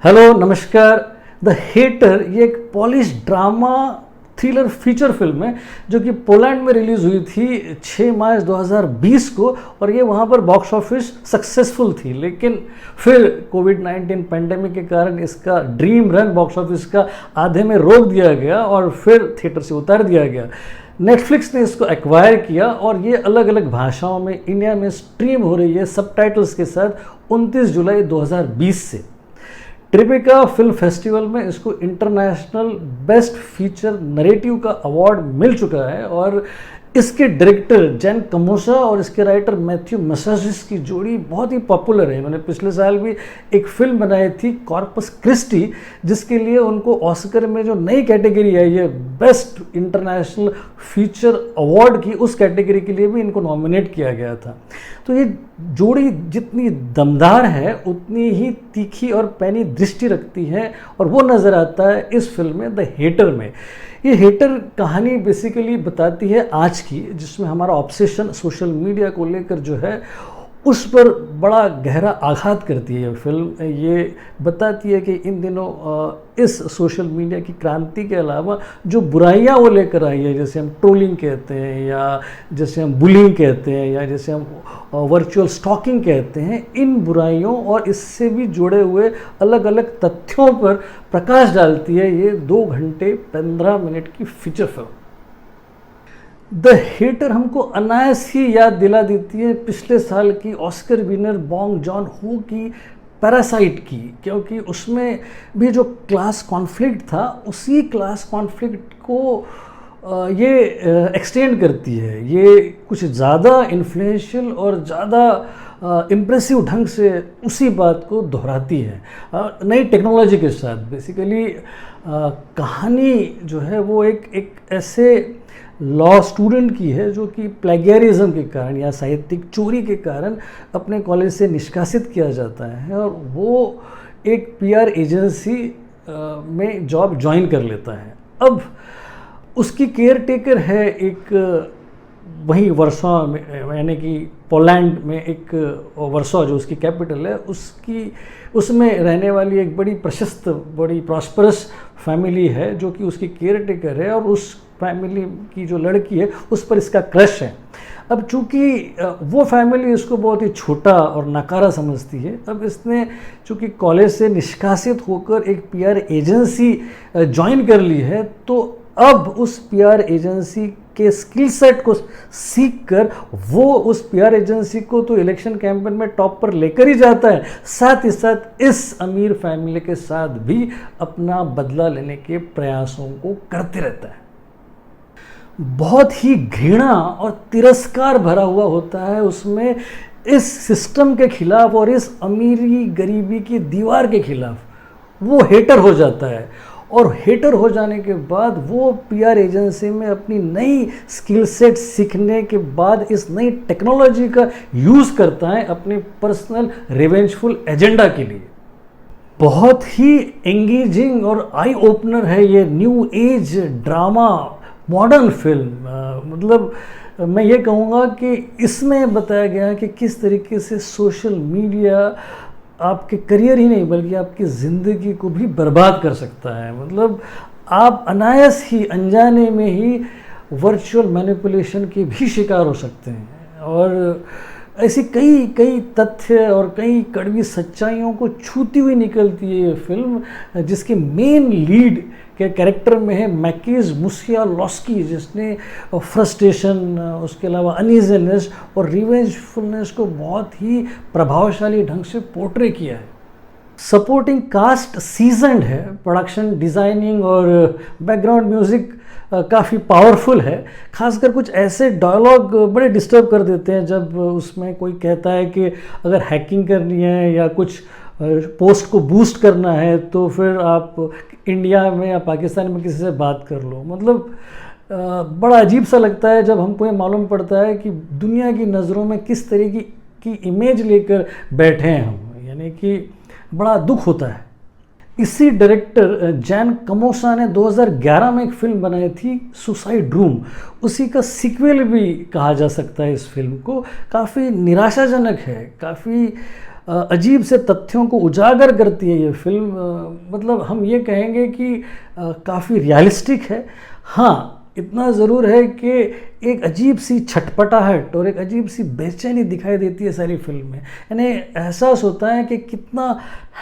Hello नमस्कार। The hater ये एक polish drama thriller feature film है जो कि पोलैंड में रिलीज़ हुई थी 6 मार्च 2020 को और ये वहाँ पर बॉक्स ऑफिस सक्सेसफुल थी। लेकिन फिर कोविड-19 पेंडेमिक के कारण इसका ड्रीम रन बॉक्स ऑफिस का आधे में रोक दिया गया और फिर थिएटर से उतार दिया गया। नेटफ्लिक्स ने इसको एक्वायर किया और ये अलग अलग भाषाओं में इंडिया में स्ट्रीम हो रही है सबटाइटल्स के साथ 29 जुलाई 2020 से। ट्रिबिका फिल्म फेस्टिवल में इसको इंटरनेशनल बेस्ट फीचर नरेटिव का अवार्ड मिल चुका है और इसके डायरेक्टर जैन कमोसा और इसके राइटर मैथ्यू मसाजिस की जोड़ी बहुत ही पॉपुलर है। मैंने पिछले साल भी एक फिल्म बनाई थी कॉर्पस क्रिस्टी, जिसके लिए उनको ऑस्कर में जो नई कैटेगरी आई है बेस्ट इंटरनेशनल फीचर अवार्ड की, उस कैटेगरी के लिए भी इनको नॉमिनेट किया गया था। तो ये जोड़ी जितनी दमदार है उतनी ही तीखी और पैनी दृष्टि रखती है और वो नज़र आता है इस फिल्म में द हेटर में। ये हेटर कहानी बेसिकली बताती है आज की, जिसमें हमारा ऑब्सेशन सोशल मीडिया को लेकर जो है उस पर बड़ा गहरा आघात करती है। फिल्म ये बताती है कि इन दिनों इस सोशल मीडिया की क्रांति के अलावा जो बुराइयां वो लेकर आई है, जैसे हम ट्रोलिंग कहते हैं या जैसे हम बुलिंग कहते हैं या जैसे हम वर्चुअल स्टॉकिंग कहते हैं, इन बुराइयों और इससे भी जुड़े हुए अलग अलग तथ्यों पर प्रकाश डालती है ये 2 घंटे 15 मिनट की फीचर फिल्म। द हेटर हमको अनायास ही याद दिला देती है पिछले साल की ऑस्कर विनर बॉन्ग जॉन हो की पैरासाइट की, क्योंकि उसमें भी जो क्लास कॉन्फ्लिक्ट था उसी क्लास कॉन्फ्लिक्ट को ये एक्सटेंड करती है। ये कुछ ज़्यादा इन्फ्लुएंशियल और ज़्यादा इम्प्रेसिव ढंग से उसी बात को दोहराती है नई टेक्नोलॉजी के साथ। बेसिकली कहानी जो है वो एक ऐसे लॉ स्टूडेंट की है जो कि प्लेगियरिज्म के कारण या साहित्यिक चोरी के कारण अपने कॉलेज से निष्कासित किया जाता है और वो एक पीआर एजेंसी में जॉब ज्वाइन कर लेता है। अब उसकी केयर टेकर है एक वहीं वर्सो में, यानी कि पोलैंड में एक वर्सो जो उसकी कैपिटल है, उसमें रहने वाली एक बड़ी प्रशस्त बड़ी प्रॉस्परस फैमिली है जो कि उसकी केयर टेकर है और उस फैमिली की जो लड़की है उस पर इसका क्रश है। अब चूंकि वो फैमिली इसको बहुत ही छोटा और नकारा समझती है, अब इसने चूंकि कॉलेज से निष्कासित होकर एक पीआर एजेंसी ज्वाइन कर ली है, तो अब उस पीआर एजेंसी के स्किल सेट को सीख कर वो उस पीआर एजेंसी को तो इलेक्शन कैंपेन में टॉप पर लेकर ही जाता है, साथ ही साथ इस अमीर फैमिली के साथ भी अपना बदला लेने के प्रयासों को करते रहता है। बहुत ही घृणा और तिरस्कार भरा हुआ होता है उसमें इस सिस्टम के खिलाफ और इस अमीरी गरीबी की दीवार के खिलाफ। वो हेटर हो जाता है और हेटर हो जाने के बाद वो पीआर एजेंसी में अपनी नई स्किल सेट सीखने के बाद इस नई टेक्नोलॉजी का यूज़ करता है अपने पर्सनल रिवेंजफुल एजेंडा के लिए। बहुत ही एंगेजिंग और आई ओपनर है ये new age drama modern film. मतलब मैं ये कहूँगा कि इसमें बताया गया है कि किस तरीके से सोशल मीडिया आपके करियर ही नहीं बल्कि आपकी ज़िंदगी को भी बर्बाद कर सकता है। मतलब आप अनायास ही अनजाने में ही वर्चुअल मैनिपुलेशन के भी शिकार हो सकते हैं और ऐसी कई तथ्य और कई कड़वी सच्चाइयों को छूती हुई निकलती है ये फिल्म, जिसकी मेन लीड के कैरेक्टर में है मैकीज मुसियालॉस्की, जिसने फ्रस्ट्रेशन, उसके अलावा अनईजीनेस और रिवेंजफुलनेस को बहुत ही प्रभावशाली ढंग से पोर्ट्रे किया है। सपोर्टिंग कास्ट सीजन्ड है, प्रोडक्शन डिज़ाइनिंग और बैकग्राउंड म्यूज़िक काफ़ी पावरफुल है। खासकर कुछ ऐसे डायलॉग बड़े डिस्टर्ब कर देते हैं जब उसमें कोई कहता है कि अगर हैकिंग करनी है या कुछ पोस्ट को बूस्ट करना है तो फिर आप इंडिया में या पाकिस्तान में किसी से बात कर लो। मतलब बड़ा अजीब सा लगता है जब हमको ये मालूम पड़ता है कि दुनिया की नज़रों में किस तरीके की इमेज लेकर बैठे हैं हम, यानी कि बड़ा दुख होता है। इसी डायरेक्टर जैन कमोसा ने 2011 में एक फिल्म बनाई थी सुसाइड रूम, उसी का सीक्वल भी कहा जा सकता है इस फिल्म को। काफ़ी निराशाजनक है, काफ़ी अजीब से तथ्यों को उजागर करती है ये फिल्म। मतलब हम ये कहेंगे कि काफ़ी रियलिस्टिक है। हाँ, इतना ज़रूर है कि एक अजीब सी छटपटाहट और एक अजीब सी बेचैनी दिखाई देती है सारी फिल्म में। यानी एहसास होता है कि कितना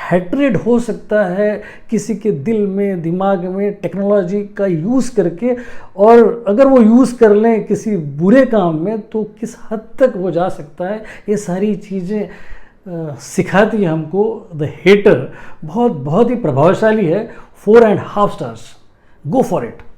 हैट्रेड हो सकता है किसी के दिल में, दिमाग में टेक्नोलॉजी का यूज़ करके, और अगर वो यूज़ कर लें किसी बुरे काम में तो किस हद तक वो जा सकता है। ये सारी चीज़ें सिखाती है हमको द हेटर। बहुत बहुत ही प्रभावशाली है। 4.5 स्टार्स। Go for it.